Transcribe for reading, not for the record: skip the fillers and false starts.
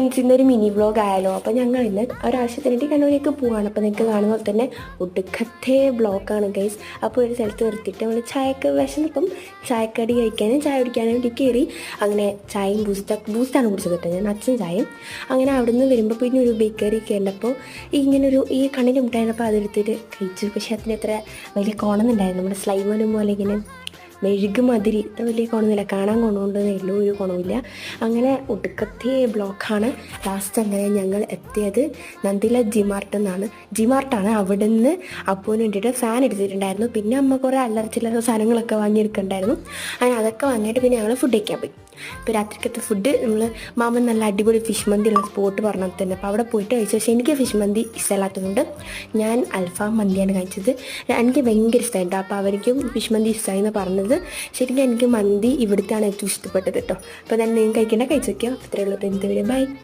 ഇന്നൊരു mini vlog ആയാലോ. അപ്പോൾ ഞങ്ങൾ ഇന്ന് ഒരാവശ്യത്തിനായിട്ട് കണ്ണൂരേക്ക് പോവുകയാണ്. അപ്പോൾ നിങ്ങൾക്ക് കാണുന്ന പോലെ തന്നെ ഒടുക്കത്തെ ബ്ലോക്കാണ് ഗൈസ്. അപ്പോൾ ഒരു സ്ഥലത്ത് നിർത്തിയിട്ട് നമ്മൾ ചായക്ക് വിശന്നിപ്പം ചായക്കടി കഴിക്കാനും ചായ കുടിക്കാനും വേണ്ടി കയറി. അങ്ങനെ ചായയും ബൂസ്റ്റാണ് കുടിച്ചത് കേട്ടോ, ഞാൻ അച്ഛൻ ചായയും. അങ്ങനെ അവിടെ നിന്ന് വരുമ്പോൾ പിന്നെ ഒരു ബേക്കറി കയറിയപ്പോൾ ഇങ്ങനൊരു ഈ കണ്ണിൻ്റെ മുട്ടായിരുന്നപ്പോൾ അതെടുത്തിട്ട് കഴിച്ചു. പക്ഷേ അതിന് അത്ര വലിയ കോണമെന്നുണ്ടായിരുന്നു. നമ്മുടെ സ്ലൈമനും പോലെ ഇങ്ങനെ മെഴുക് മതിരി ഇത്ര വലിയ കോണമൊന്നുമില്ല, കാണാൻ കൊണ്ടുകൊണ്ടതേ ഉള്ളൂ, ഒരു കോണമില്ല. അങ്ങനെ ഒടുക്കത്തെ ബ്ലോക്കാണ്. ലാസ്റ്റ് അങ്ങനെ ഞങ്ങൾ എത്തിയത് നന്ദില ജിമാർട്ടാണ്. അവിടെ നിന്ന് അപ്പൂന് വേണ്ടിയിട്ട് ഫാൻ എടുത്തിട്ടുണ്ടായിരുന്നു. പിന്നെ അമ്മ കുറേ അല്ലറ ചില്ലറ സാധനങ്ങളൊക്കെ വാങ്ങിയെടുക്കണ്ടായിരുന്നു. അങ്ങനെ അതൊക്കെ വാങ്ങിയിട്ട് പിന്നെ ഞങ്ങൾ ഫുഡ് കഴിക്കാൻ പോയി. ഇപ്പോൾ രാത്രിക്കത്തെ ഫുഡ് മാമൻ നല്ല അടിപൊളി ഫിഷ് മന്തി ഉള്ള സ്പോട്ട് പറഞ്ഞത് തന്നെ. അപ്പോൾ അവിടെ പോയിട്ട് കഴിച്ചു. പക്ഷേ എനിക്ക് ഫിഷ് മന്തി ഇഷ്ടമല്ലാത്തതുകൊണ്ട് ഞാൻ അൽഫാം മന്തിയാണ് കഴിച്ചത്. എനിക്ക് ഭയങ്കര ഇഷ്ടമായിട്ടോ. അപ്പോൾ അവർക്കും ഫിഷ് മന്തി ഇഷ്ടമായി എന്ന് പറഞ്ഞത്. ശരിക്കും എനിക്ക് മന്തി ഇവിടുത്താണ് ഏറ്റവും ഇഷ്ടപ്പെട്ടത് കേട്ടോ. അപ്പോൾ തന്നെ നിങ്ങൾ കഴിക്കേണ്ട കഴിച്ചു വയ്ക്കുക. അത്രയേ ഉള്ളൂ. ഇന്നത്തെ വീഡിയോ ബൈ.